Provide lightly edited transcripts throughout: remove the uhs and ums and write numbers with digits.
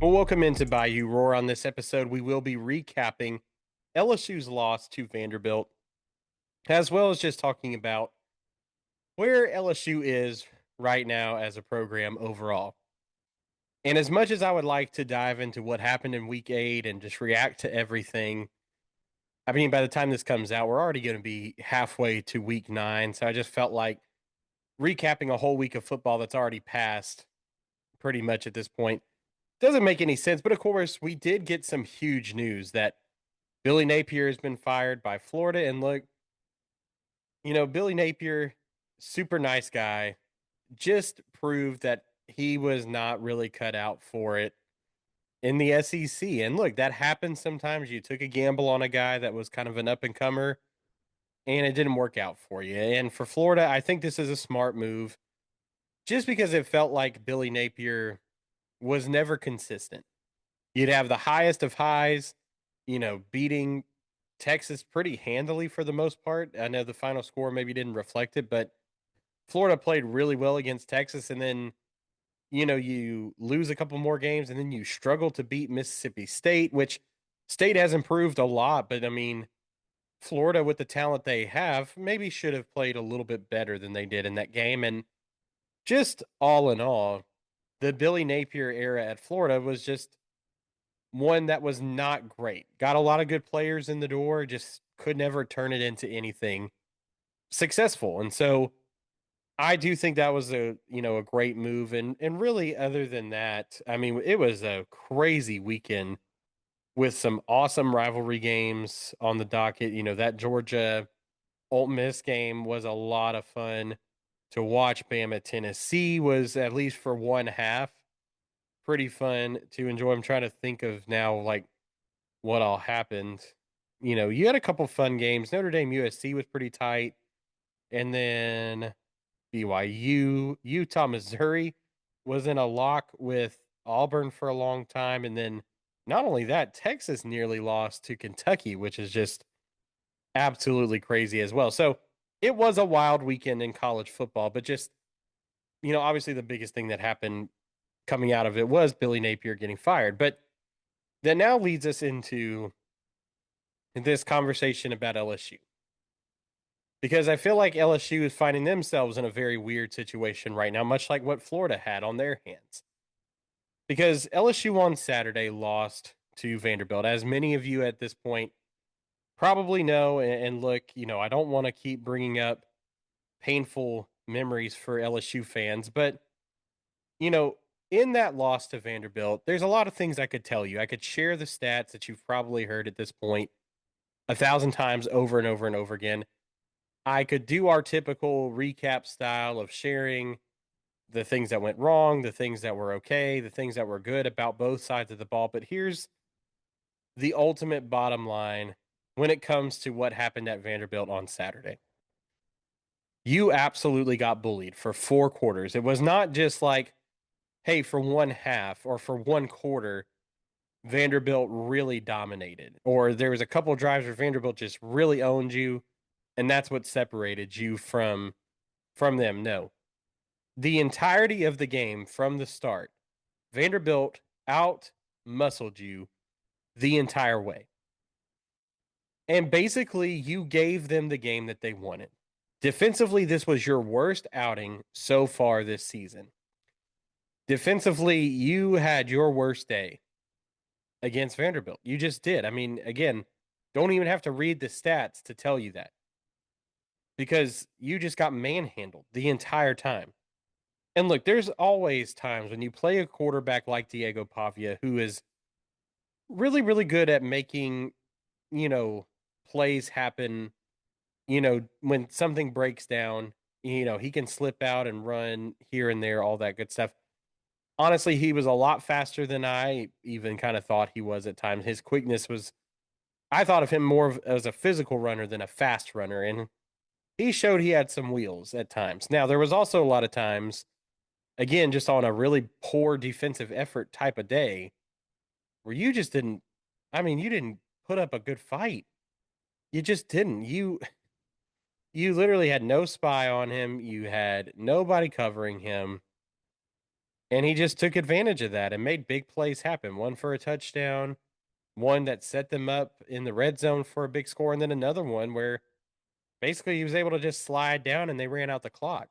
Well, welcome into Bayou Roar. On this episode, we will be recapping LSU's loss to Vanderbilt, as well as just talking about where LSU is right now as a program overall. And as much as I would like to dive into what happened in week 8 and just react to everything, I mean, by the time this comes out, we're already going to be halfway to week 9. So I just felt like recapping a whole week of football that's already passed pretty much at this point doesn't make any sense. But of course, we did get some huge news that Billy Napier has been fired by Florida. And look, Billy Napier, super nice guy, just proved that he was not really cut out for it in the SEC. And look, that happens sometimes. You took a gamble on a guy that was kind of an up and comer, and it didn't work out for you. And for Florida, I think this is a smart move just because it felt like Billy Napier was never consistent. You'd have the highest of highs, beating Texas pretty handily for the most part. I know the final score maybe didn't reflect it, but Florida played really well against Texas. And then, you lose a couple more games and then you struggle to beat Mississippi State, which State has improved a lot. But I mean, Florida, with the talent they have, maybe should have played a little bit better than they did in that game. And just all in all, the Billy Napier era at Florida was just one that was not great. Got a lot of good players in the door, just could never turn it into anything successful. And so I do think that was a great move. And really other than that, I mean, it was a crazy weekend with some awesome rivalry games on the docket. That Georgia Ole Miss game was a lot of fun to watch. Bama Tennessee was, at least for one half, pretty fun to enjoy. I'm trying to think of now, like, what all happened. You had a couple fun games. Notre Dame USC was pretty tight. And then BYU, Utah, Missouri was in a lock with Auburn for a long time. And then not only that, Texas nearly lost to Kentucky, which is just absolutely crazy as well. So it was a wild weekend in college football, but just, obviously the biggest thing that happened coming out of it was Billy Napier getting fired. But that now leads us into this conversation about LSU. Because I feel like LSU is finding themselves in a very weird situation right now, much like what Florida had on their hands. Because LSU on Saturday lost to Vanderbilt, as many of you at this point probably know. And look, I don't want to keep bringing up painful memories for LSU fans, but, in that loss to Vanderbilt, there's a lot of things I could tell you. I could share the stats that you've probably heard at this point 1,000 times over and over and over again. I could do our typical recap style of sharing the things that went wrong, the things that were okay, the things that were good about both sides of the ball. But here's the ultimate bottom line when it comes to what happened at Vanderbilt on Saturday. You absolutely got bullied for 4 quarters. It was not just like, hey, for one half or for one quarter, Vanderbilt really dominated, or there was a couple of drives where Vanderbilt just really owned you, and that's what separated you from them. No, the entirety of the game from the start, Vanderbilt out muscled you the entire way, and basically you gave them the game that they wanted. Defensively, this was your worst outing so far this season. Defensively, you had your worst day against Vanderbilt. You just did. I mean, again, don't even have to read the stats to tell you that, because you just got manhandled the entire time. And look, there's always times when you play a quarterback like Diego Pavia, who is really, really good at making, you know, plays happen. When something breaks down, he can slip out and run here and there, all that good stuff. Honestly, he was a lot faster than I even kind of thought he was at times. His quickness was, I thought of him more as a physical runner than a fast runner. And he showed he had some wheels at times. Now, there was also a lot of times, again, just on a really poor defensive effort type of day, where you just didn't, I mean, you didn't put up a good fight. You just didn't. You literally had no spy on him. You had nobody covering him. And he just took advantage of that and made big plays happen. One for a touchdown, one that set them up in the red zone for a big score, and then another one where basically he was able to just slide down and they ran out the clock.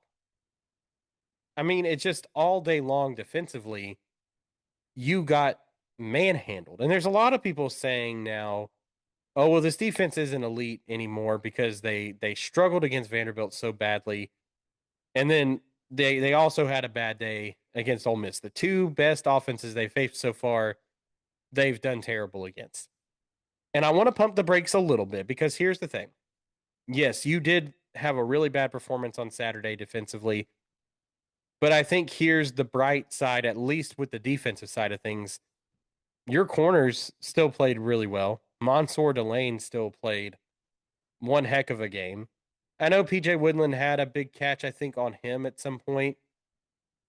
I mean, it's just all day long defensively, you got manhandled. And there's a lot of people saying now, oh, well, this defense isn't elite anymore because they struggled against Vanderbilt so badly. And then they also had a bad day against Ole Miss. The two best offenses they faced so far, they've done terrible against. And I want to pump the brakes a little bit because here's the thing. Yes, you did have a really bad performance on Saturday defensively, but I think here's the bright side, at least with the defensive side of things. Your corners still played really well. Mansour Delane still played one heck of a game. I know PJ Woodland had a big catch, I think, on him at some point.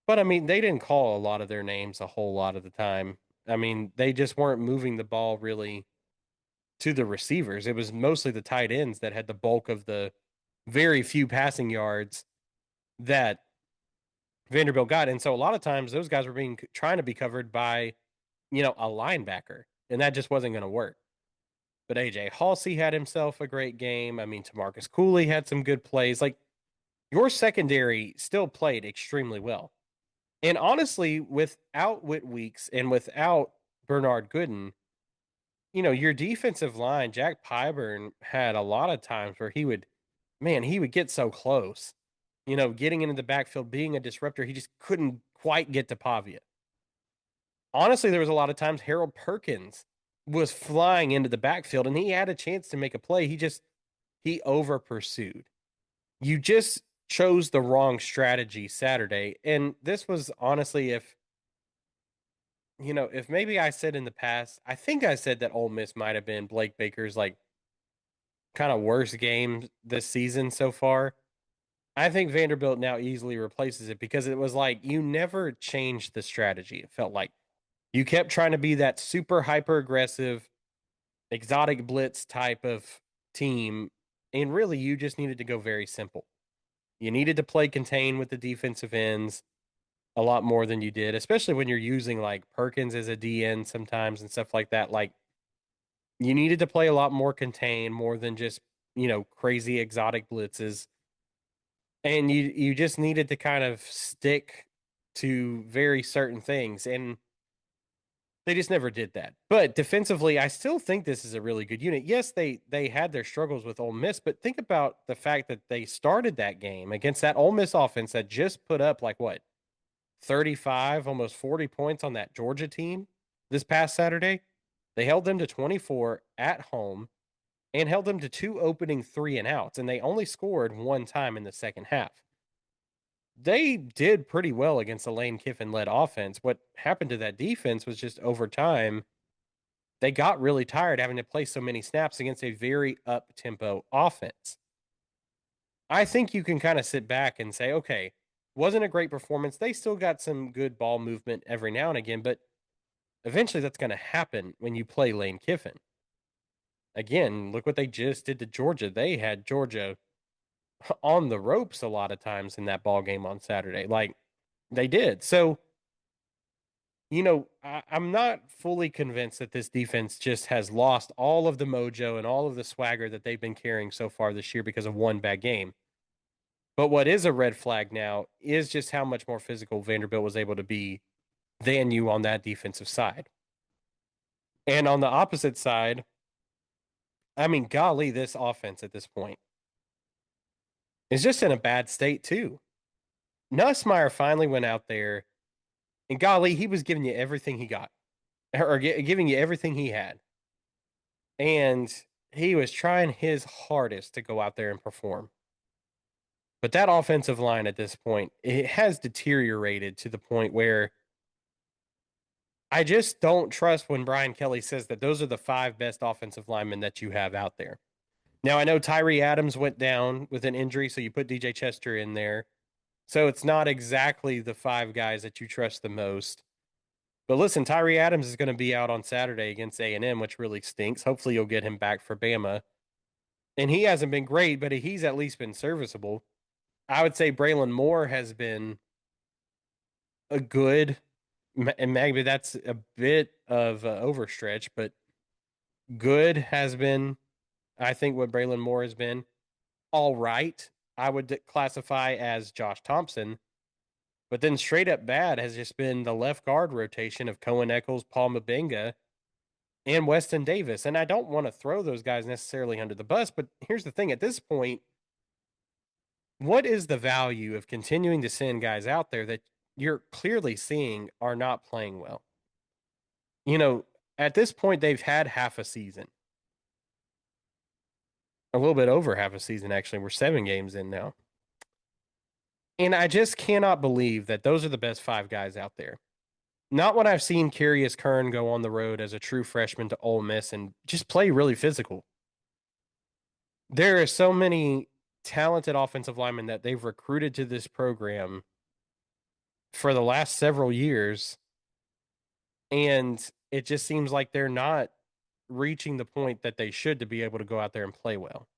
But I mean, they didn't call a lot of their names a whole lot of the time. I mean, they just weren't moving the ball really to the receivers. It was mostly the tight ends that had the bulk of the very few passing yards that Vanderbilt got. And so a lot of times those guys were being trying to be covered by, a linebacker, and that just wasn't going to work. But AJ Halsey had himself a great game. I mean, Tamarcus Cooley had some good plays. Like your secondary still played extremely well. And honestly, without Whit Weeks and without Bernard Gooden, your defensive line, Jack Pyburn had a lot of times where he would get so close, getting into the backfield, being a disruptor. He just couldn't quite get to Pavia. Honestly, there was a lot of times Harold Perkins was flying into the backfield and he had a chance to make a play. He over pursued. You just chose the wrong strategy Saturday. And this was honestly, if maybe I said in the past, I think I said that Ole Miss might have been Blake Baker's like kind of worst game this season so far. I think Vanderbilt now easily replaces it because it was like you never changed the strategy. It felt like you kept trying to be that super hyper aggressive, exotic blitz type of team. And really, you just needed to go very simple. You needed to play contain with the defensive ends a lot more than you did, especially when you're using like Perkins as a DN sometimes and stuff like that. Like you needed to play a lot more contain more than just, crazy exotic blitzes. And you just needed to kind of stick to very certain things. And they just never did that. But defensively, I still think this is a really good unit. Yes, they had their struggles with Ole Miss, but think about the fact that they started that game against that Ole Miss offense that just put up like what 35, almost 40 points on that Georgia team this past Saturday. They held them to 24 at home and held them to two opening 3-and-outs, and they only scored one time in the second half. They did pretty well against a Lane Kiffin led offense. What happened to that defense was just over time, they got really tired having to play so many snaps against a very up tempo offense. I think you can kind of sit back and say, okay, wasn't a great performance. They still got some good ball movement every now and again, but eventually that's going to happen when you play Lane Kiffin. Again, look what they just did to Georgia. They had Georgia on the ropes a lot of times in that ball game on Saturday. Like they did. So, I'm not fully convinced that this defense just has lost all of the mojo and all of the swagger that they've been carrying so far this year because of one bad game. But what is a red flag now is just how much more physical Vanderbilt was able to be than you on that defensive side. And on the opposite side, I mean, golly, this offense at this point is just in a bad state too. Nussmeier finally went out there, and golly, he was giving you everything he got, or giving you everything he had. And he was trying his hardest to go out there and perform. But that offensive line at this point, it has deteriorated to the point where I just don't trust when Brian Kelly says that those are the five best offensive linemen that you have out there. Now, I know Tyree Adams went down with an injury, so you put DJ Chester in there. So it's not exactly the five guys that you trust the most. But listen, Tyree Adams is going to be out on Saturday against A&M, which really stinks. Hopefully you'll get him back for Bama. And he hasn't been great, but he's at least been serviceable. I would say Braylon Moore has been a good, and maybe that's a bit of overstretch, but good has been, I think, what Braylon Moore has been. All right, I would classify as Josh Thompson, but then straight up bad has just been the left guard rotation of Cohen Eccles, Paul Mabenga, and Weston Davis. And I don't want to throw those guys necessarily under the bus, but here's the thing: at this point, what is the value of continuing to send guys out there that you're clearly seeing are not playing well? You know, at this point, they've had half a season, a little bit over half a season, actually. We're 7 games in now. And I just cannot believe that those are the best 5 guys out there. Not when I've seen Curious Kern go on the road as a true freshman to Ole Miss and just play really physical. There are so many talented offensive linemen that they've recruited to this program for the last several years, and it just seems like they're not reaching the point that they should to be able to go out there and play well.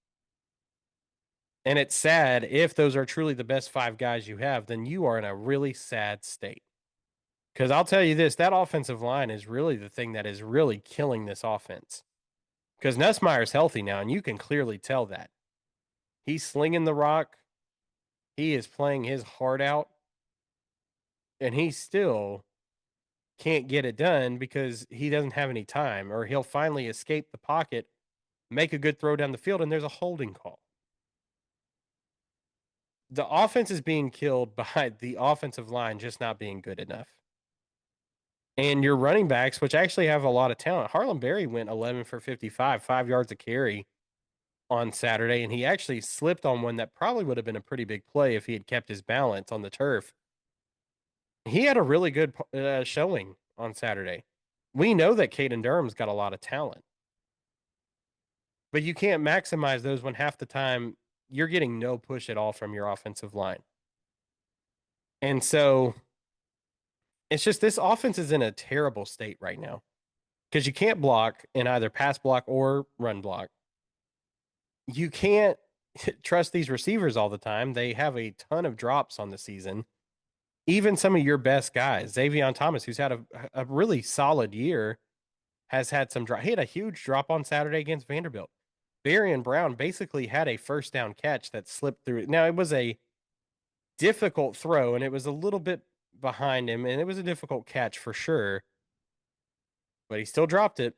And it's sad if those are truly the best 5 guys you have, then you are in a really sad state. Because I'll tell you this, that offensive line is really the thing that is really killing this offense. Because Nussmeier's healthy now, and you can clearly tell that. He's slinging the rock. He is playing his heart out. And he still can't get it done because he doesn't have any time, or he'll finally escape the pocket, make a good throw down the field, and there's a holding call. The offense is being killed by the offensive line just not being good enough. And your running backs, which actually have a lot of talent. Harlem Berry went 11 for 55, 5 yards a carry on Saturday, and he actually slipped on one that probably would have been a pretty big play if he had kept his balance on the turf. He had a really good showing on Saturday. We know that Caden Durham's got a lot of talent, but you can't maximize those when half the time you're getting no push at all from your offensive line. And so it's just this offense is in a terrible state right now because you can't block in either pass block or run block. You can't trust these receivers all the time. They have a ton of drops on the season. Even some of your best guys, Xavier Thomas, who's had a really solid year, has had some drop. He had a huge drop on Saturday against Vanderbilt. Barian Brown basically had a first down catch that slipped through. Now, it was a difficult throw, and it was a little bit behind him, and it was a difficult catch for sure. But he still dropped it,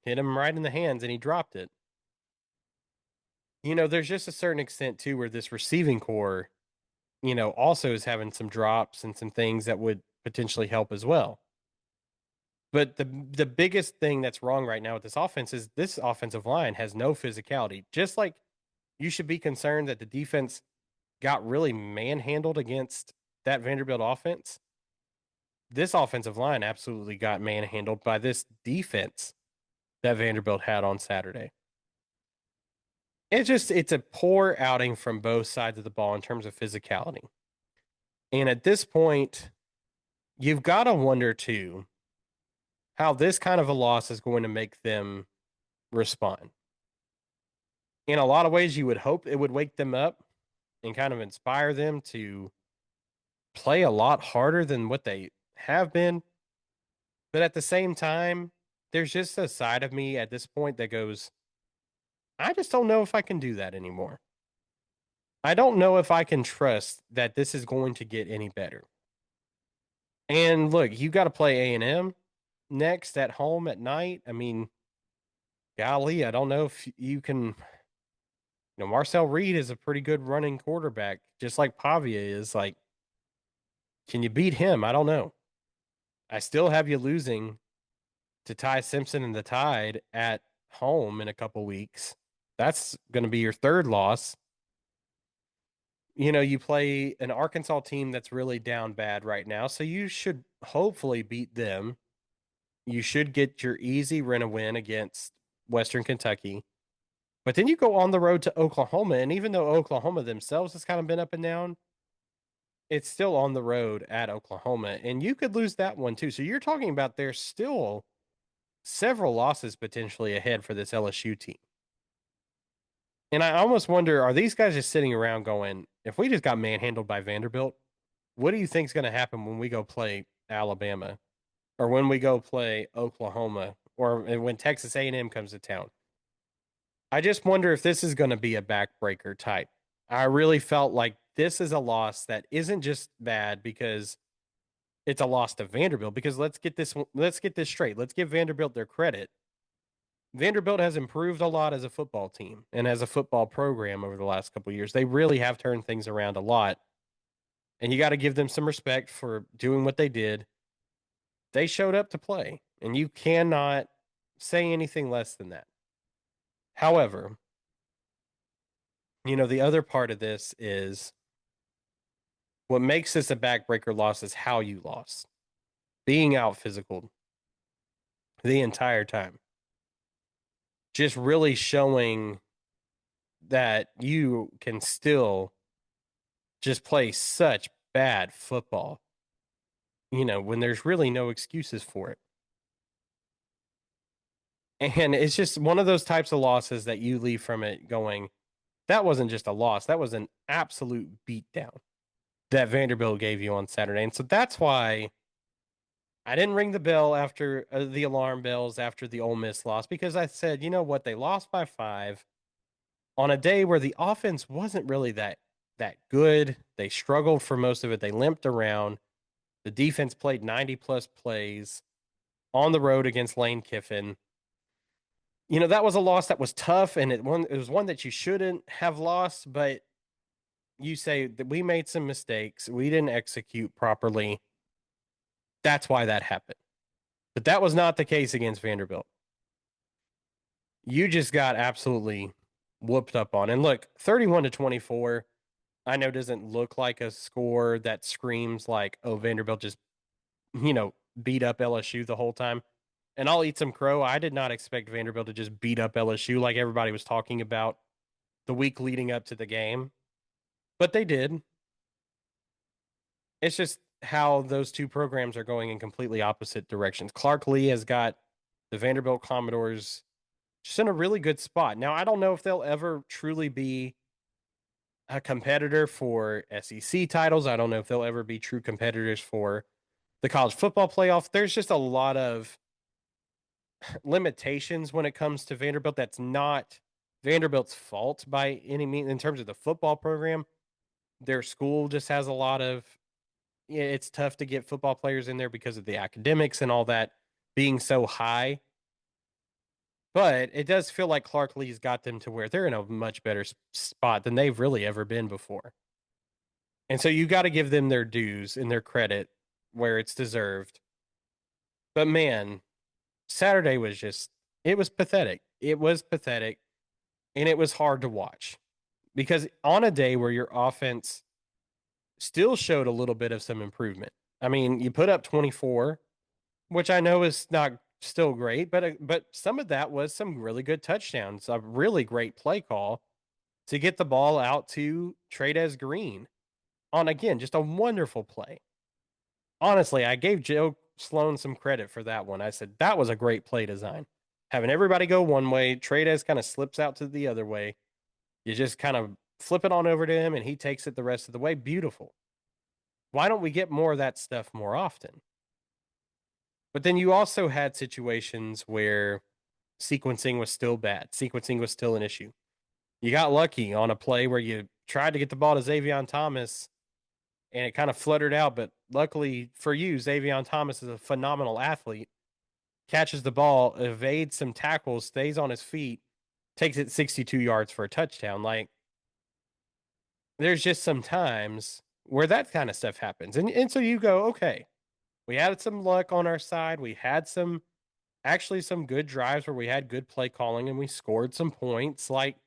hit him right in the hands, and he dropped it. You know, there's just a certain extent, too, where this receiving core, you know, also is having some drops and some things that would potentially help as well. But the biggest thing that's wrong right now with this offense is this offensive line has no physicality. Just like you should be concerned that the defense got really manhandled against that Vanderbilt offense. This offensive line absolutely got manhandled by this defense that Vanderbilt had on Saturday. It's a poor outing from both sides of the ball in terms of physicality. And at this point, you've got to wonder too how this kind of a loss is going to make them respond. In a lot of ways, you would hope it would wake them up and kind of inspire them to play a lot harder than what they have been. But at the same time, there's just a side of me at this point that goes, I just don't know if I can do that anymore. I don't know if I can trust that this is going to get any better. And look, you got to play A&M next at home at night. I mean, golly, I don't know if you can. You know, Marcel Reed is a pretty good running quarterback, just like Pavia is. Like, can you beat him? I don't know. I still have you losing to Ty Simpson and the Tide at home in a couple weeks. That's going to be your third loss. You know, you play an Arkansas team that's really down bad right now, so you should hopefully beat them. You should get your easy win against Western Kentucky. But then you go on the road to Oklahoma, and even though Oklahoma themselves has kind of been up and down, it's still on the road at Oklahoma, and you could lose that one too. So you're talking about there's still several losses potentially ahead for this LSU team. And I almost wonder, are these guys just sitting around going, if we just got manhandled by Vanderbilt, What do you think is going to happen when we go play Alabama or when we go play Oklahoma or when Texas A&M comes to town? I just wonder if this is going to be a backbreaker type. I really felt like this is a loss that isn't just bad because it's a loss to Vanderbilt. Because let's get this straight. Let's give Vanderbilt their credit. Vanderbilt has improved a lot as a football team and as a football program over the last couple of years. They really have turned things around a lot, and you got to give them some respect for doing what they did. They showed up to play, and you cannot say anything less than that. However, the other part of this is what makes this a backbreaker loss is how you lost. Being out physical the entire time. Just really showing that you can still just play such bad football, when there's really no excuses for it. And it's just one of those types of losses that you leave from it going, that wasn't just a loss, that was an absolute beatdown that Vanderbilt gave you on Saturday. And so that's why I didn't ring the bell after the alarm bells after the Ole Miss loss, because I said, you know what, they lost by 5 on a day where the offense wasn't really that good. They struggled for most of it. They limped around. The defense played 90 plus plays on the road against Lane Kiffin. That was a loss that was tough, and it was one that you shouldn't have lost, but you say that we made some mistakes. We didn't execute properly. That's why that happened. But that was not the case against Vanderbilt. You just got absolutely whooped up on. And look, 31-24, I know doesn't look like a score that screams like, oh, Vanderbilt just, beat up LSU the whole time. And I'll eat some crow. I did not expect Vanderbilt to just beat up LSU like everybody was talking about the week leading up to the game. But they did. It's just how those two programs are going in completely opposite directions. Clark Lee has got the Vanderbilt Commodores just in a really good spot. Now, I don't know if they'll ever truly be a competitor for SEC titles. I don't know if they'll ever be true competitors for the college football playoff. There's just a lot of limitations when it comes to Vanderbilt. That's not Vanderbilt's fault by any means in terms of the football program. Their school just has a lot of, it's tough to get football players in there because of the academics and all that being so high. But it does feel like Clark Lee's got them to where they're in a much better spot than they've really ever been before. And so you got to give them their dues and their credit where it's deserved. But man, Saturday was it was pathetic. It was pathetic. And it was hard to watch because on a day where your offense still showed a little bit of some improvement. I mean, you put up 24, which I know is not still great, but some of that was some really good touchdowns, a really great play call to get the ball out to Trades Green on, again, just a wonderful play. Honestly, I gave Joe Sloan some credit for that one. I said that was a great play design. Having everybody go one way, Trades kind of slips out to the other way. You just kind of flip it on over to him and he takes it the rest of the way. Beautiful. Why don't we get more of that stuff more often? But then you also had situations where sequencing was still bad. Sequencing was still an issue. You got lucky on a play where you tried to get the ball to Xavier Thomas and it kind of fluttered out. But luckily for you, Xavier Thomas is a phenomenal athlete. Catches the ball, evades some tackles, stays on his feet, takes it 62 yards for a touchdown. Like, there's just some times where that kind of stuff happens. And so you go, okay, we had some luck on our side. We had some good drives where we had good play calling and we scored some points. Like,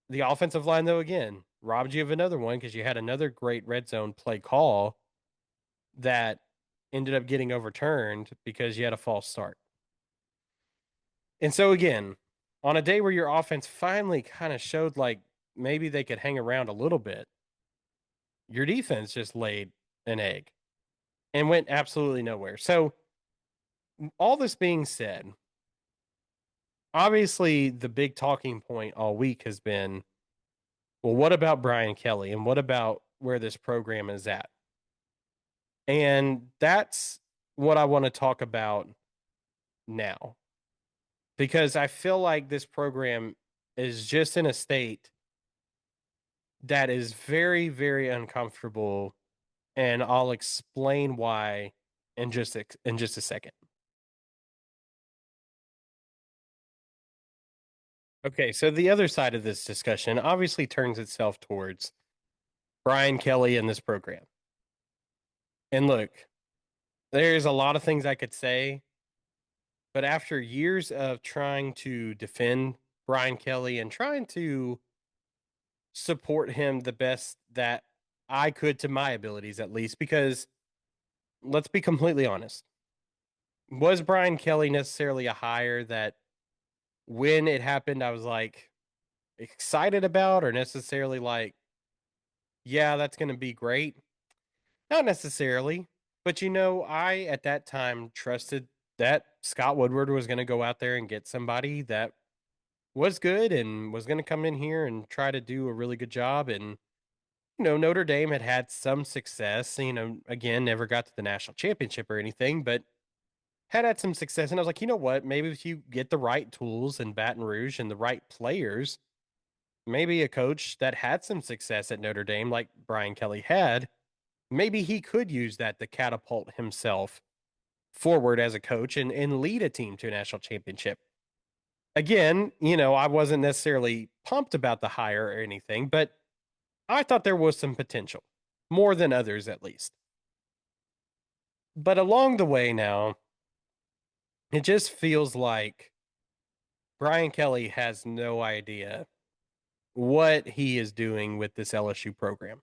the offensive line, though, again, robbed you of another one because you had another great red zone play call that ended up getting overturned because you had a false start. And so, again, on a day where your offense finally kind of showed like maybe they could hang around a little bit, your defense just laid an egg and went absolutely nowhere. So, all this being said, obviously the big talking point all week has been, well, what about Brian Kelly? And what about where this program is at. And that's what I want to talk about now because I feel like this program is just in a state that is very, very uncomfortable. And I'll explain why in just a second. Okay, so the other side of this discussion obviously turns itself towards Brian Kelly and this program. And look, there's a lot of things I could say, but after years of trying to defend Brian Kelly and trying to support him the best that I could to my abilities, at least, because let's be completely honest. Was Brian Kelly necessarily a hire that when it happened, I was like excited about or necessarily like, yeah, that's going to be great? Not necessarily. But I at that time trusted that Scott Woodward was going to go out there and get somebody that was good and was going to come in here and try to do a really good job. And, Notre Dame had some success, again, never got to the national championship or anything, but had some success. And I was like, you know what? Maybe if you get the right tools in Baton Rouge and the right players, maybe a coach that had some success at Notre Dame, like Brian Kelly had, maybe he could use that to catapult himself forward as a coach and lead a team to a national championship. Again, I wasn't necessarily pumped about the hire or anything, but I thought there was some potential, more than others at least. But along the way now, it just feels like Brian Kelly has no idea what he is doing with this LSU program.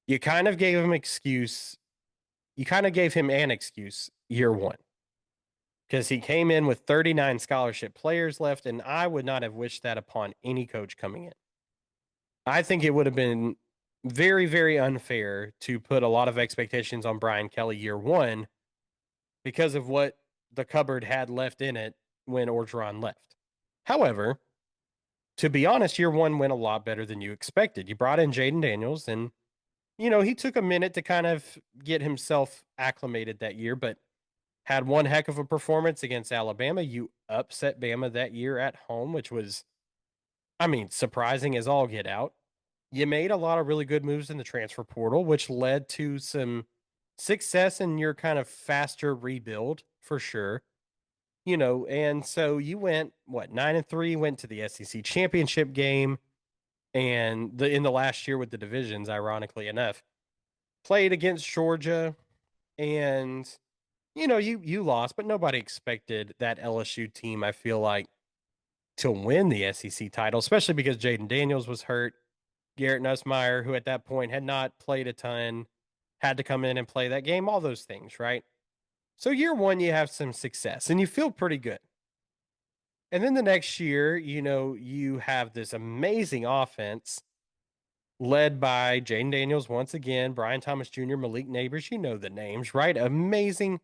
You kind of gave him excuse. You kind of gave him an excuse year one because he came in with 39 scholarship players left, and I would not have wished that upon any coach coming in. I think it would have been very, very unfair to put a lot of expectations on Brian Kelly year one because of what the cupboard had left in it when Orgeron left. However, to be honest, year one went a lot better than you expected. You brought in Jaden Daniels, and he took a minute to kind of get himself acclimated that year, but had one heck of a performance against Alabama. You upset Bama that year at home, which was, I mean, surprising as all get out. You made a lot of really good moves in the transfer portal, which led to some success in your kind of faster rebuild for sure. And so you went what 9-3, went to the SEC championship game, and in the last year with the divisions, ironically enough, played against Georgia, and you lost, but nobody expected that LSU team. I feel like to win the SEC title, especially because Jaden Daniels was hurt. Garrett Nussmeier, who at that point had not played a ton, had to come in and play that game, all those things, right? So year one, you have some success and you feel pretty good. And then the next year, you have this amazing offense led by Jaden Daniels once again, Brian Thomas Jr., Malik Neighbors. You know the names, right? Amazing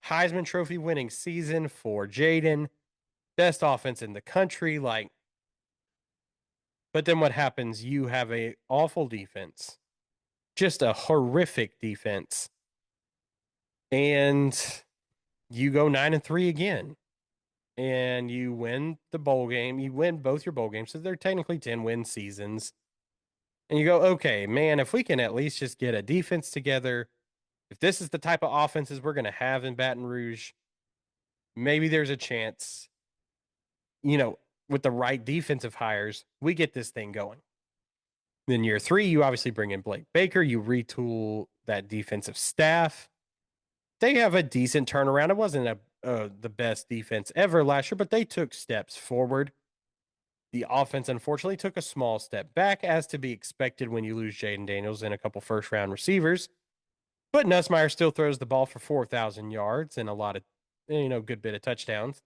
Heisman Trophy winning season for Jaden. Best offense in the country. But then what happens? You have a awful defense, just a horrific defense, and you go 9-3 again, and you win the bowl game. You win both your bowl games, so they're technically 10-win seasons. And you go, okay, man, if we can at least just get a defense together, if this is the type of offenses we're going to have in Baton Rouge, maybe there's a chance, with the right defensive hires, we get this thing going. Then year three, you obviously bring in Blake Baker. You retool that defensive staff. They have a decent turnaround. It wasn't the best defense ever last year, but they took steps forward. The offense, unfortunately, took a small step back, as to be expected when you lose Jaden Daniels and a couple first-round receivers. But Nussmeier still throws the ball for 4,000 yards and a lot of, good bit of touchdowns.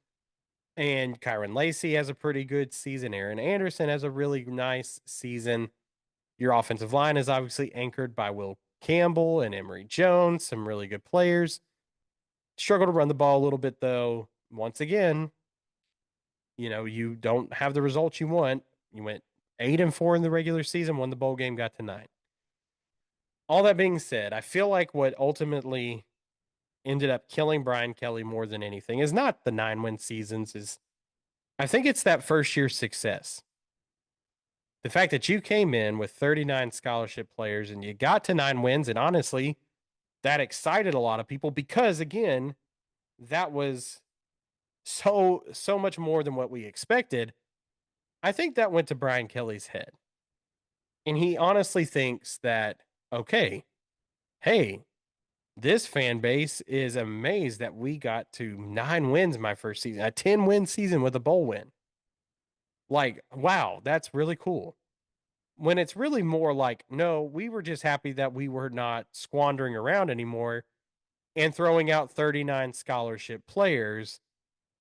And Kyron Lacey has a pretty good season. Aaron Anderson has a really nice season. Your offensive line is obviously anchored by Will Campbell and Emory Jones, some really good players. Struggle to run the ball a little bit, though. Once again, you don't have the results you want. You went 8-4 in the regular season, won the bowl game, got to 9. All that being said, I feel like what ultimately ended up killing Brian Kelly more than anything is not the 9-win seasons, is I think it's that first year success. The fact that you came in with 39 scholarship players and you got to 9 wins, and honestly, that excited a lot of people because again, that was so much more than what we expected. I think that went to Brian Kelly's head. And he honestly thinks that, okay, hey, this fan base is amazed that we got to 9 wins my first season, a 10-win season with a bowl win. Like, wow, that's really cool. When it's really more like, no, we were just happy that we were not squandering around anymore and throwing out 39 scholarship players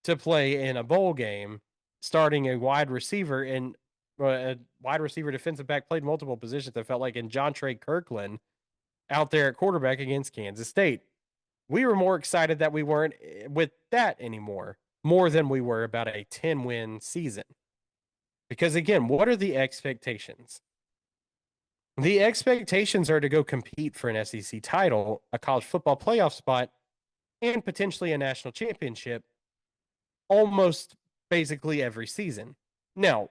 to play in a bowl game, starting a wide receiver and a wide receiver defensive back played multiple positions. I felt like in John Trey Kirkland out there at quarterback against Kansas State. We were more excited that we weren't with that anymore, more than we were about a 10-win season. Because again, what are the expectations? The expectations are to go compete for an SEC title, a college football playoff spot, and potentially a national championship almost basically every season. Now,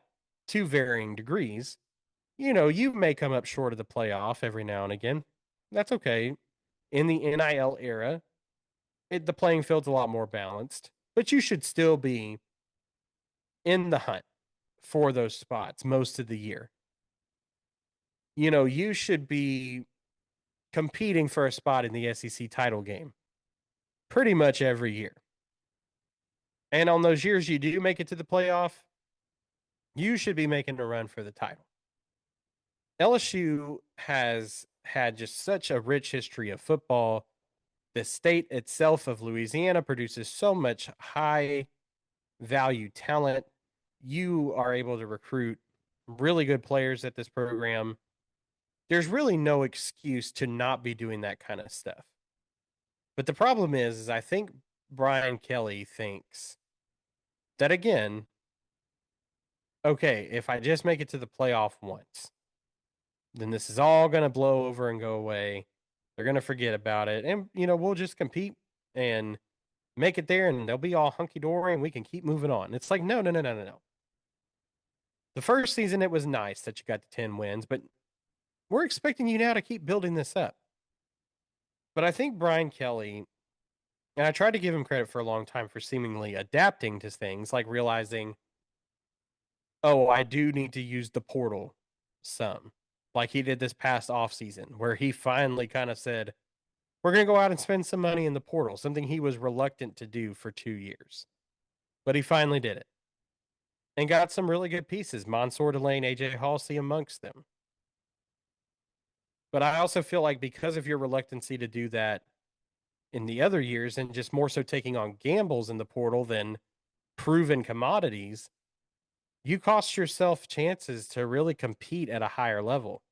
to varying degrees, you may come up short of the playoff every now and again. That's okay. In the NIL era, the playing field's a lot more balanced, but you should still be in the hunt for those spots most of the year. You should be competing for a spot in the SEC title game pretty much every year. And on those years you do make it to the playoff, you should be making a run for the title. LSU has had just such a rich history of football. The state itself of Louisiana produces so much high value talent. You are able to recruit really good players at this program. There's really no excuse to not be doing that kind of stuff. But the problem is I think Brian Kelly thinks that, again, okay, if I just make it to the playoff once, then this is all going to blow over and go away. They're going to forget about it. And, we'll just compete and make it there and they'll be all hunky dory and we can keep moving on. It's like, no, no, no, no, no, no. The first season, it was nice that you got to 10 wins, but we're expecting you now to keep building this up. But I think Brian Kelly, and I tried to give him credit for a long time for seemingly adapting to things, like realizing, oh, I do need to use the portal some, like he did this past offseason, where he finally kind of said, we're going to go out and spend some money in the portal, something he was reluctant to do for 2 years. But he finally did it and got some really good pieces, Mansour Delane, AJ Halsey amongst them. But I also feel like because of your reluctancy to do that in the other years and just more so taking on gambles in the portal than proven commodities, you cost yourself chances to really compete at a higher level.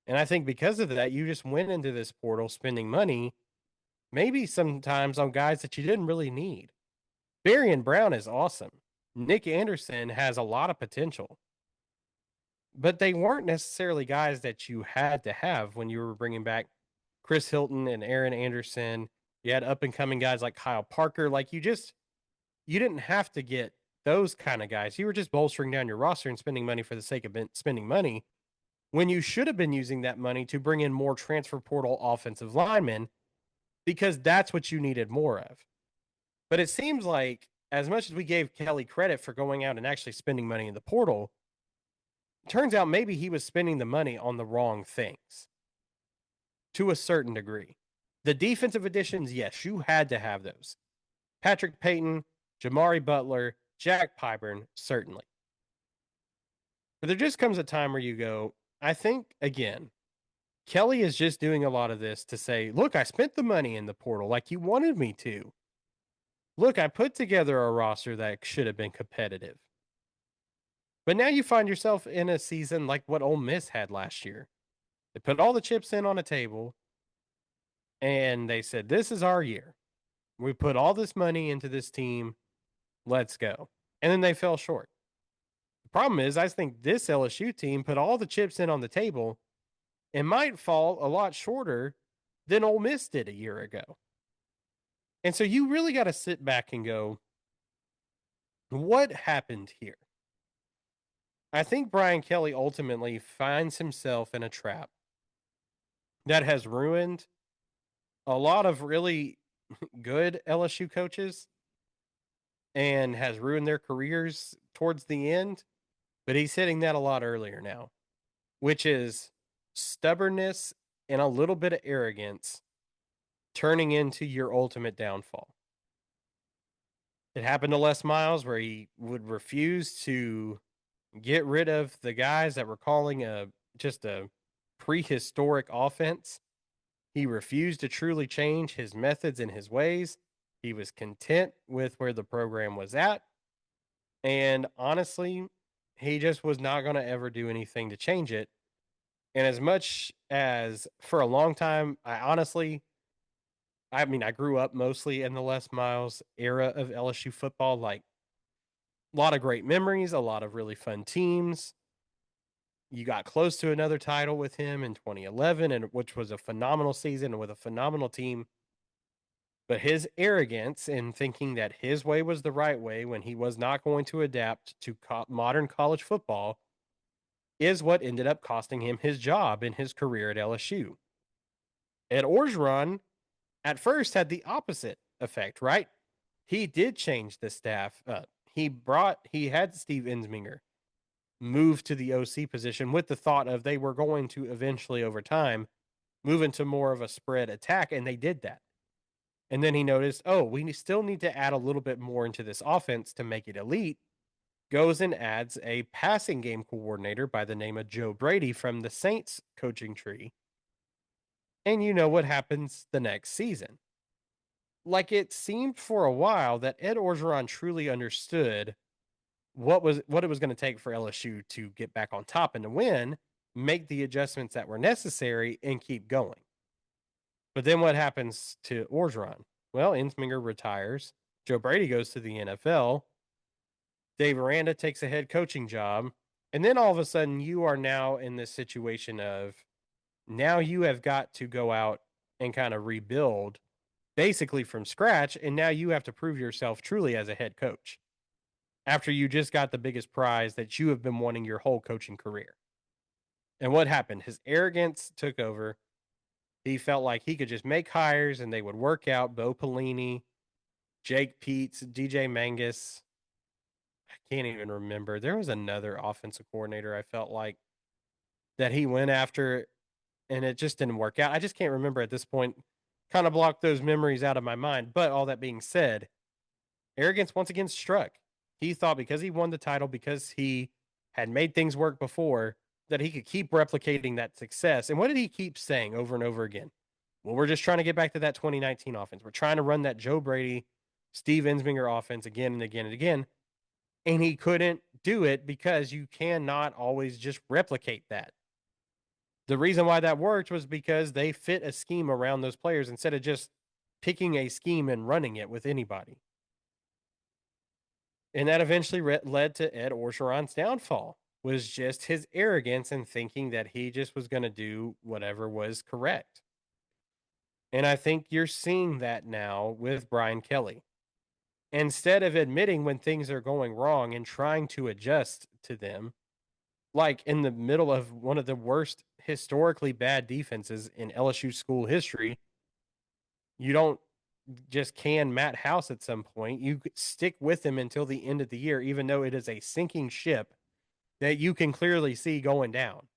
And I think because of that, you just went into this portal spending money, maybe sometimes on guys that you didn't really need. Barian Brown is awesome. Nick Anderson has a lot of potential. But they weren't necessarily guys that you had to have when you were bringing back Chris Hilton and Aaron Anderson. You had up and coming guys like Kyle Parker. Like you didn't have to get those kind of guys. You were just bolstering down your roster and spending money for the sake of spending money when you should have been using that money to bring in more transfer portal offensive linemen because that's what you needed more of. But it seems like as much as we gave Kelly credit for going out and actually spending money in the portal, turns out maybe he was spending the money on the wrong things to a certain degree. The defensive additions, yes, you had to have those. Patrick Payton, Jamari Butler, Jack Pyburn, certainly. But there just comes a time where you go, I think, again, Kelly is just doing a lot of this to say, look, I spent the money in the portal like you wanted me to. Look, I put together a roster that should have been competitive. But now you find yourself in a season like what Ole Miss had last year. They put all the chips in on a table and they said, this is our year. We put all this money into this team. Let's go. And then they fell short. The problem is, I think this LSU team put all the chips in on the table and might fall a lot shorter than Ole Miss did a year ago. And so you really got to sit back and go, what happened here? I think Brian Kelly ultimately finds himself in a trap that has ruined a lot of really good LSU coaches and has ruined their careers towards the end. But he's hitting that a lot earlier now, which is stubbornness and a little bit of arrogance turning into your ultimate downfall. It happened to Les Miles where he would refuse to get rid of the guys that were calling just a prehistoric offense. He refused to truly change his methods and his ways. He was content with where the program was at. And honestly, he just was not going to ever do anything to change it. And as much as for a long time, I grew up mostly in the Les Miles era of LSU football. Like a lot of great memories, a lot of really fun teams. You got close to another title with him in 2011, and which was a phenomenal season with a phenomenal team. But his arrogance in thinking that his way was the right way when he was not going to adapt to modern college football is what ended up costing him his job and his career at LSU. Ed Orgeron at first had the opposite effect, right? He did change the staff up. He had Steve Ensminger move to the OC position with the thought of they were going to eventually over time move into more of a spread attack, and they did that. And then he noticed, oh, we still need to add a little bit more into this offense to make it elite. Goes and adds a passing game coordinator by the name of Joe Brady from the Saints coaching tree. And you know what happens the next season. Like it seemed for a while that Ed Orgeron truly understood what it was going to take for LSU to get back on top and to win, make the adjustments that were necessary, and keep going. But then what happens to Orgeron? Well, Ensminger retires. Joe Brady goes to the NFL. Dave Aranda takes a head coaching job. And then all of a sudden, you are now in this situation of now you have got to go out and kind of rebuild basically from scratch. And now you have to prove yourself truly as a head coach after you just got the biggest prize that you have been wanting your whole coaching career. And what happened? His arrogance took over. He felt like he could just make hires and they would work out. Bo Pelini, Jake Peets, DJ Mangus. I can't even remember. There was another offensive coordinator I felt like that he went after and it just didn't work out. I just can't remember at this point. Kind of blocked those memories out of my mind. But all that being said, arrogance once again struck. He thought because he won the title, because he had made things work before, that he could keep replicating that success. And what did he keep saying over and over again? Well, we're just trying to get back to that 2019 offense. We're trying to run that Joe Brady, Steve Ensminger offense again and again and again. And he couldn't do it because you cannot always just replicate that. The reason why that worked was because they fit a scheme around those players instead of just picking a scheme and running it with anybody. And that eventually led to Ed Orgeron's downfall, was just his arrogance and thinking that he just was going to do whatever was correct. And I think you're seeing that now with Brian Kelly. Instead of admitting when things are going wrong and trying to adjust to them, like in the middle of one of the worst historically bad defenses in LSU school history, you don't just can Matt House at some point. You stick with him until the end of the year, even though it is a sinking ship that you can clearly see going down.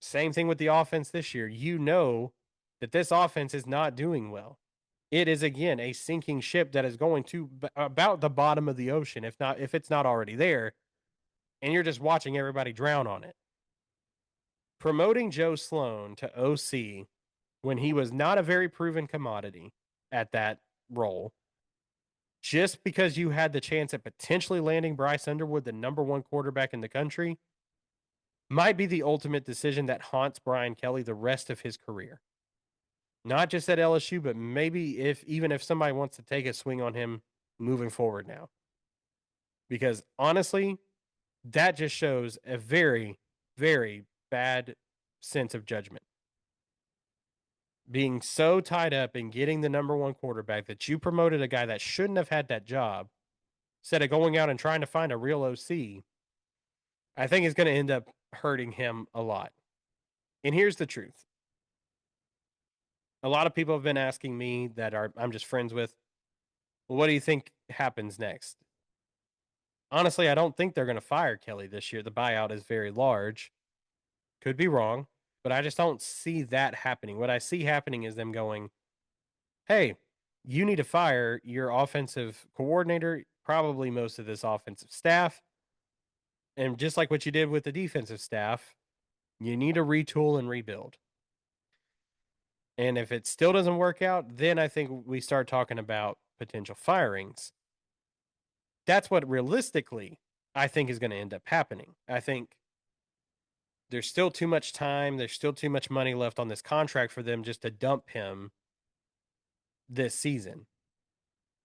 Same thing with the offense this year. You know that this offense is not doing well. It is again a sinking ship that is going to about the bottom of the ocean, if it's not already there, and you're just watching everybody drown on it. Promoting Joe Sloan to OC when he was not a very proven commodity at that role, just because you had the chance at potentially landing Bryce Underwood, the number one quarterback in the country, might be the ultimate decision that haunts Brian Kelly the rest of his career. Not just at LSU, but maybe even if somebody wants to take a swing on him moving forward now. Because honestly, that just shows a very, very bad sense of judgment. Being so tied up in getting the number one quarterback that you promoted a guy that shouldn't have had that job, instead of going out and trying to find a real OC, I think is going to end up hurting him a lot. And here's the truth. A lot of people have been asking me that I'm just friends with, well, what do you think happens next? Honestly, I don't think they're going to fire Kelly this year. The buyout is very large. Could be wrong, but I just don't see that happening. What I see happening is them going, hey, you need to fire your offensive coordinator, probably most of this offensive staff. And just like what you did with the defensive staff, you need to retool and rebuild. And if it still doesn't work out, then I think we start talking about potential firings. That's what realistically I think is going to end up happening. I think there's still too much time. There's still too much money left on this contract for them just to dump him this season.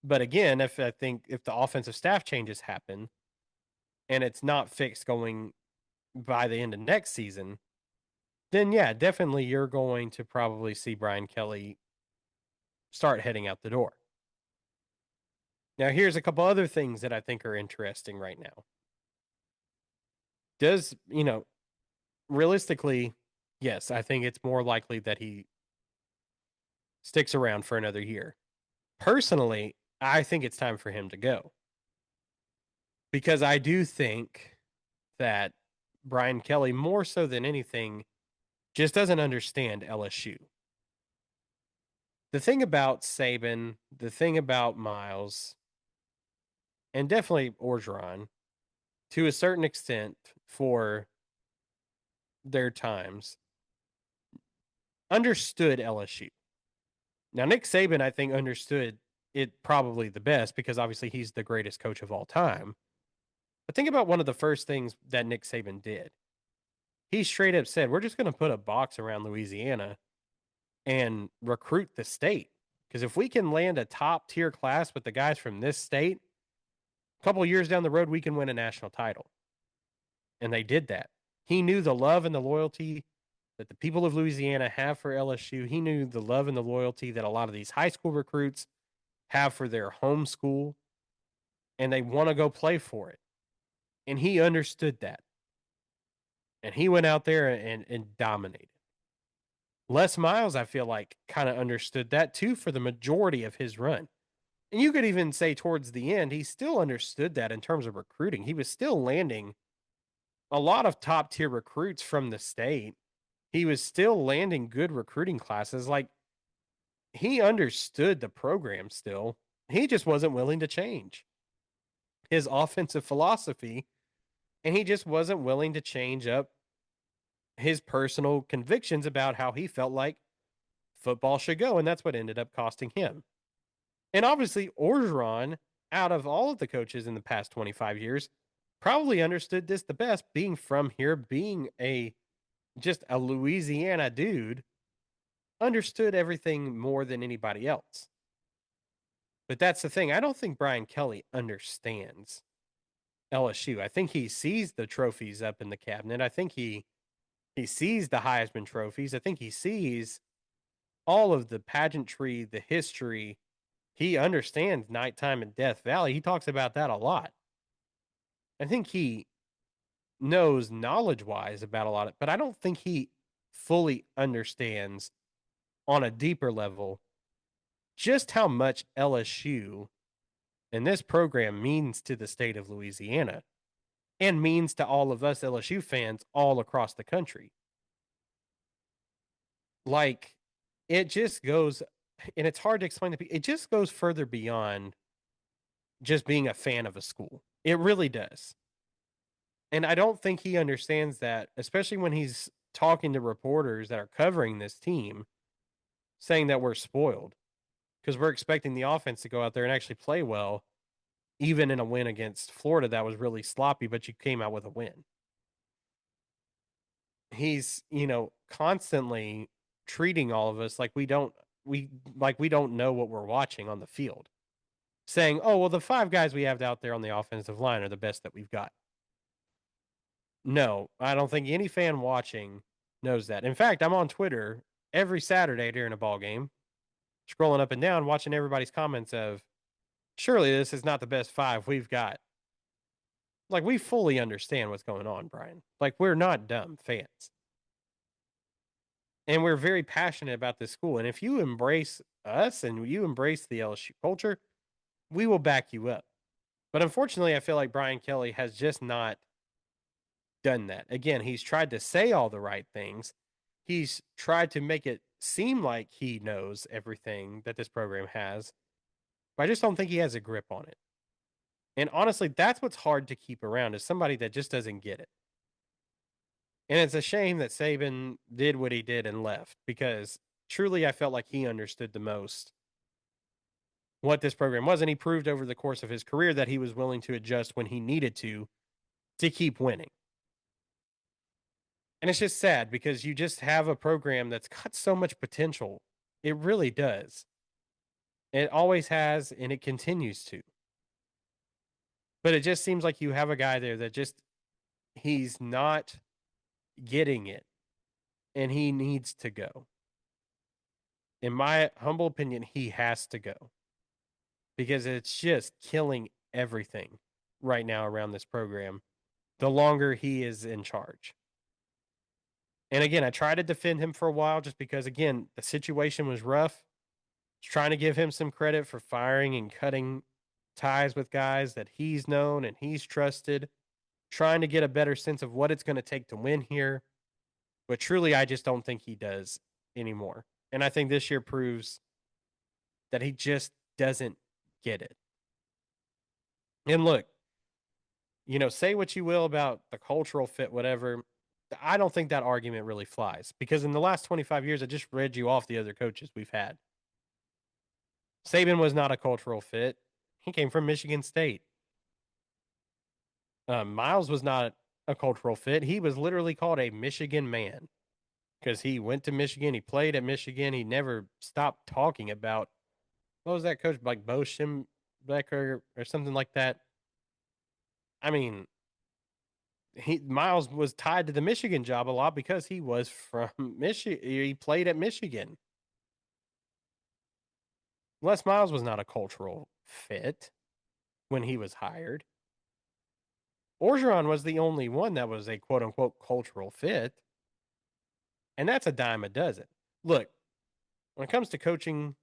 But again, if the offensive staff changes happen and it's not fixed going by the end of next season, then yeah, definitely you're going to probably see Brian Kelly start heading out the door. Now, here's a couple other things that I think are interesting right now. Does, realistically, yes, I think it's more likely that he sticks around for another year. Personally, I think it's time for him to go because I do think that Brian Kelly, more so than anything, just doesn't understand LSU. The thing about Saban, the thing about Miles, and definitely Orgeron, to a certain extent for their times, understood LSU. Now, Nick Saban, I think, understood it probably the best because obviously he's the greatest coach of all time. But think about one of the first things that Nick Saban did. He straight up said, we're just going to put a box around Louisiana and recruit the state. Because if we can land a top tier class with the guys from this state, a couple years down the road, we can win a national title. And they did that. He knew the love and the loyalty that the people of Louisiana have for LSU. He knew the love and the loyalty that a lot of these high school recruits have for their home school, and they want to go play for it. And he understood that. And he went out there and dominated. Les Miles, I feel like, kind of understood that too for the majority of his run. And you could even say towards the end, he still understood that in terms of recruiting. He was still landing a lot of top tier recruits from the state. He was still landing good recruiting classes. Like, he understood the program still. He just wasn't willing to change his offensive philosophy, and he just wasn't willing to change up his personal convictions about how he felt like football should go, and that's what ended up costing him. And obviously, Orgeron, out of all of the coaches in the past 25 years, probably understood this the best, being from here, being just a Louisiana dude, understood everything more than anybody else. But that's the thing. I don't think Brian Kelly understands LSU. I think he sees the trophies up in the cabinet. I think he sees the Heisman trophies. I think he sees all of the pageantry, the history. He understands nighttime in Death Valley. He talks about that a lot. I think he knows knowledge-wise about a lot of, but I don't think he fully understands on a deeper level just how much LSU and this program means to the state of Louisiana and means to all of us LSU fans all across the country. Like, it just goes, and it's hard to explain to people, it just goes further beyond just being a fan of a school. It really does. And I don't think he understands that, especially when he's talking to reporters that are covering this team, saying that we're spoiled because we're expecting the offense to go out there and actually play well, even in a win against Florida that was really sloppy, but you came out with a win. He's, constantly treating all of us like we don't know what we're watching on the field. Saying, "Oh, well, the five guys we have out there on the offensive line are the best that we've got." No, I don't think any fan watching knows that. In fact, I'm on Twitter every Saturday during a ball game, scrolling up and down, watching everybody's comments of, surely this is not the best five we've got. Like, we fully understand what's going on, Brian. Like, we're not dumb fans. And we're very passionate about this school. And if you embrace us and you embrace the LSU culture, we will back you up. But unfortunately, I feel like Brian Kelly has just not done that. Again, he's tried to say all the right things. He's tried to make it seem like he knows everything that this program has. But I just don't think he has a grip on it. And honestly, that's what's hard to keep around is somebody that just doesn't get it. And it's a shame that Saban did what he did and left because truly I felt like he understood the most what this program was. And he proved over the course of his career that he was willing to adjust when he needed to keep winning. And it's just sad because you just have a program that's got so much potential. It really does. It always has, and it continues to. But it just seems like you have a guy there that just, he's not getting it and he needs to go. In my humble opinion, he has to go because it's just killing everything right now around this program the longer he is in charge. And again, I tried to defend him for a while just because, again, the situation was rough. Trying to give him some credit for firing and cutting ties with guys that he's known and he's trusted, trying to get a better sense of what it's going to take to win here. But truly, I just don't think he does anymore. And I think this year proves that he just doesn't get it. And look, say what you will about the cultural fit, whatever. I don't think that argument really flies because in the last 25 years, I just read you off the other coaches we've had. Saban was not a cultural fit. He came from Michigan State. Miles was not a cultural fit. He was literally called a Michigan man because he went to Michigan. He played at Michigan. He never stopped talking about, what was that coach, like Bo Schembechler or something like that. I mean, Miles was tied to the Michigan job a lot because he was from Michigan. He played at Michigan. Les Miles was not a cultural fit when he was hired. Orgeron was the only one that was a quote unquote cultural fit. And that's a dime a dozen. Look, when it comes to coaching,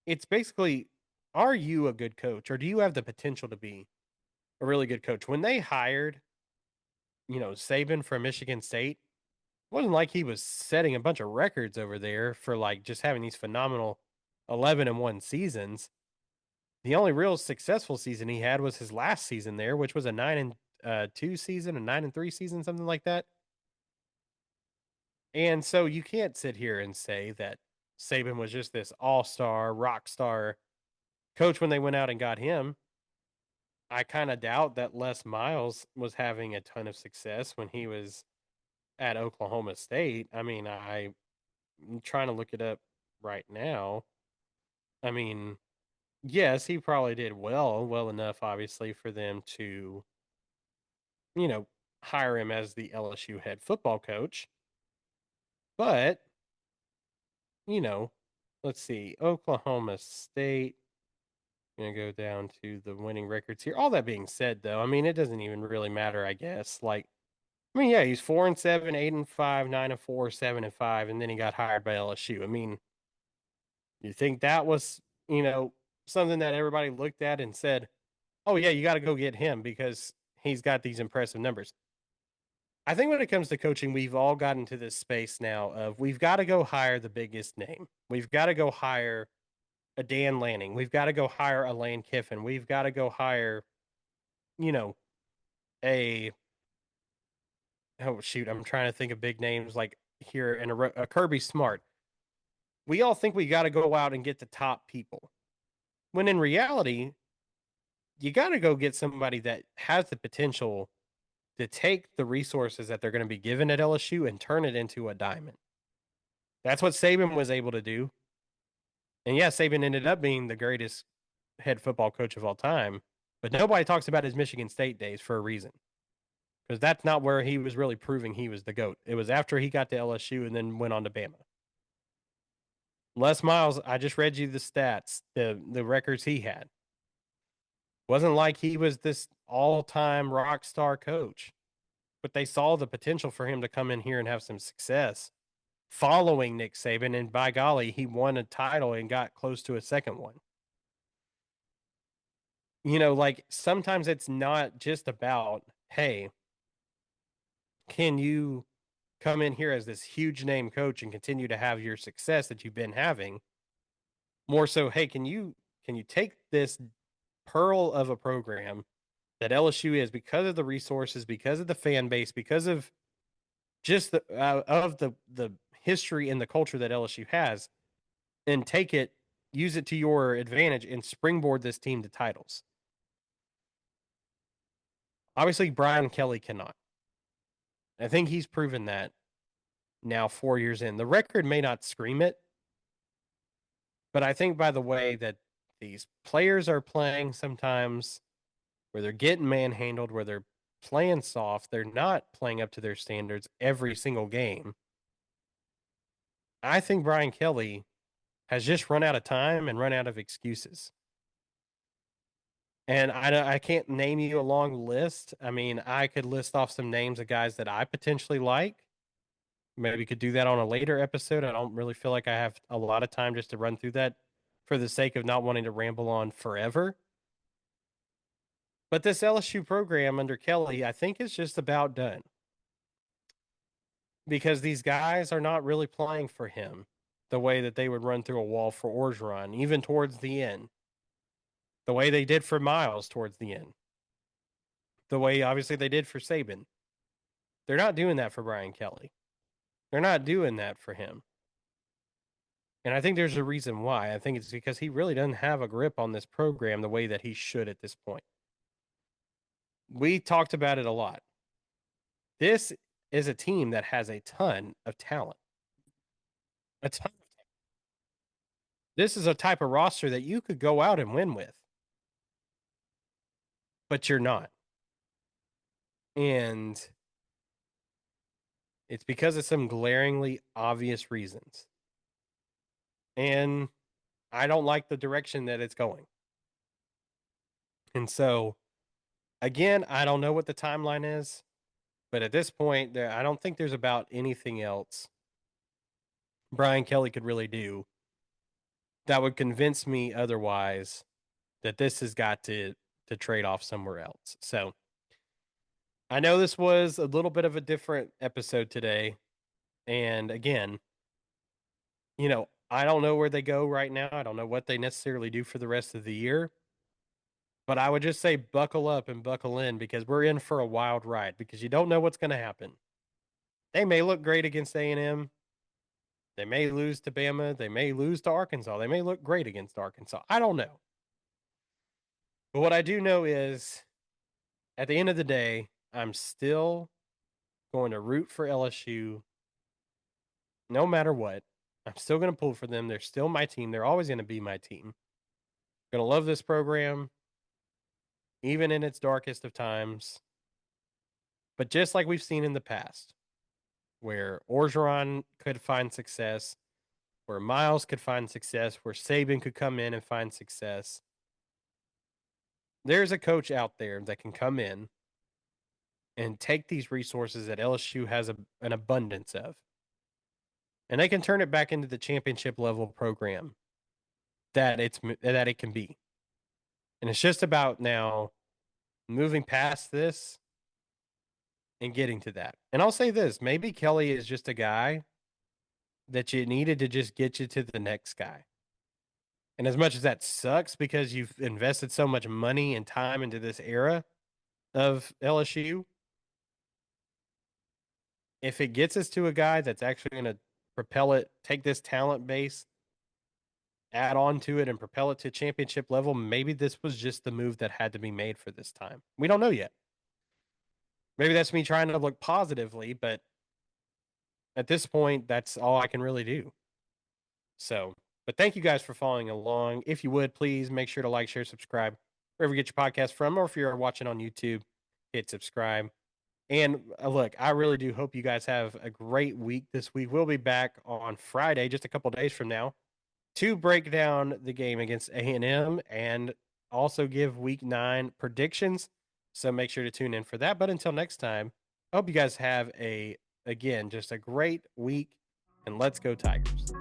it's basically, are you a good coach or do you have the potential to be a really good coach? When they hired, Saban from Michigan State, it wasn't like he was setting a bunch of records over there for like just having these phenomenal 11-1 seasons. The only real successful season he had was his last season there, which was a 9-2 season, a 9-3 season, something like that. And so you can't sit here and say that Saban was just this all-star, rock star coach when they went out and got him. I kind of doubt that Les Miles was having a ton of success when he was at Oklahoma State. I mean, I'm trying to look it up right now. I mean, yes, he probably did well enough, obviously, for them to, you know, hire him as the LSU head football coach. But, you know, let's see, Oklahoma State. I'm gonna go down to the winning records here. All that being said, though, I mean, it doesn't even really matter, I guess. Like, I mean, yeah, he's 4-7, 8-5, 9-4, 7-5, and then he got hired by LSU. I mean, you think that was, something that everybody looked at and said, "Oh yeah, you got to go get him because he's got these impressive numbers." I think when it comes to coaching, we've all gotten to this space now of we've got to go hire the biggest name. We've got to go hire a Dan Lanning. We've got to go hire a Lane Kiffin. We've got to go hire, you know, a oh shoot, I'm trying to think of big names like here in a Kirby Smart. We all think we got to go out and get the top people. When in reality, you got to go get somebody that has the potential to take the resources that they're going to be given at LSU and turn it into a diamond. That's what Saban was able to do. And yeah, Saban ended up being the greatest head football coach of all time, but nobody talks about his Michigan State days for a reason. because that's not where he was really proving he was the GOAT. It was after he got to LSU and then went on to Bama. Les Miles, I just read you the stats, the records he had. Wasn't like he was this all-time rock star coach, but they saw the potential for him to come in here and have some success following Nick Saban, and by golly, he won a title and got close to a second one. Like sometimes it's not just about, hey, can you come in here as this huge name coach and continue to have your success that you've been having? More so, hey, can you take this pearl of a program that LSU is, because of the resources, because of the fan base, because of just the history and the culture that LSU has, and take it, use it to your advantage, and springboard this team to titles. Obviously, Brian Kelly cannot. I think he's proven that now 4 years in. The record may not scream it, but I think by the way that these players are playing sometimes, where they're getting manhandled, where they're playing soft, they're not playing up to their standards every single game. I think Brian Kelly has just run out of time and run out of excuses. And I can't name you a long list. I mean, I could list off some names of guys that I potentially like. Maybe could do that on a later episode. I don't really feel like I have a lot of time just to run through that for the sake of not wanting to ramble on forever. But this LSU program under Kelly, I think, is just about done, because these guys are not really playing for him the way that they would run through a wall for Orgeron, even towards the end, the way they did for Miles towards the end, the way obviously they did for Saban. They're not doing that for Brian Kelly. They're not doing that for him. And I think there's a reason why. I think it's because he really doesn't have a grip on this program the way that he should at this point. We talked about it a lot. This is a team that has a ton of talent. A ton. This is a type of roster that you could go out and win with, but you're not. And it's because of some glaringly obvious reasons. And I don't like the direction that it's going. And so, again, I don't know what the timeline is, but at this point, I don't think there's about anything else Brian Kelly could really do that would convince me otherwise that this has got to trade off somewhere else. So I know this was a little bit of a different episode today. And again, I don't know where they go right now. I don't know what they necessarily do for the rest of the year. But I would just say buckle up and buckle in, because we're in for a wild ride, because you don't know what's going to happen. They may look great against A&M. They may lose to Bama. They may lose to Arkansas. They may look great against Arkansas. I don't know. But what I do know is, at the end of the day, I'm still going to root for LSU no matter what. I'm still going to pull for them. They're still my team. They're always going to be my team. Going to love this program, even in its darkest of times. But just like we've seen in the past, where Orgeron could find success, where Miles could find success, where Saban could come in and find success, there's a coach out there that can come in and take these resources that LSU has an abundance of, and they can turn it back into the championship level program that it can be. And it's just about now moving past this and getting to that. And I'll say this, maybe Kelly is just a guy that you needed to just get you to the next guy. And as much as that sucks, because you've invested so much money and time into this era of LSU, if it gets us to a guy that's actually going to propel it, take this talent base, add on to it, and propel it to championship level, maybe this was just the move that had to be made for this time. We don't know yet. Maybe that's me trying to look positively, but at this point, that's all I can really do. So, but thank you guys for following along. If you would, please make sure to like, share, subscribe, wherever you get your podcast from, or if you're watching on YouTube, hit subscribe. And look, I really do hope you guys have a great week this week. We'll be back on Friday, just a couple days from now, to break down the game against A&M and also give week 9 predictions. So make sure to tune in for that. But until next time, I hope you guys have again, just a great week, and let's go Tigers.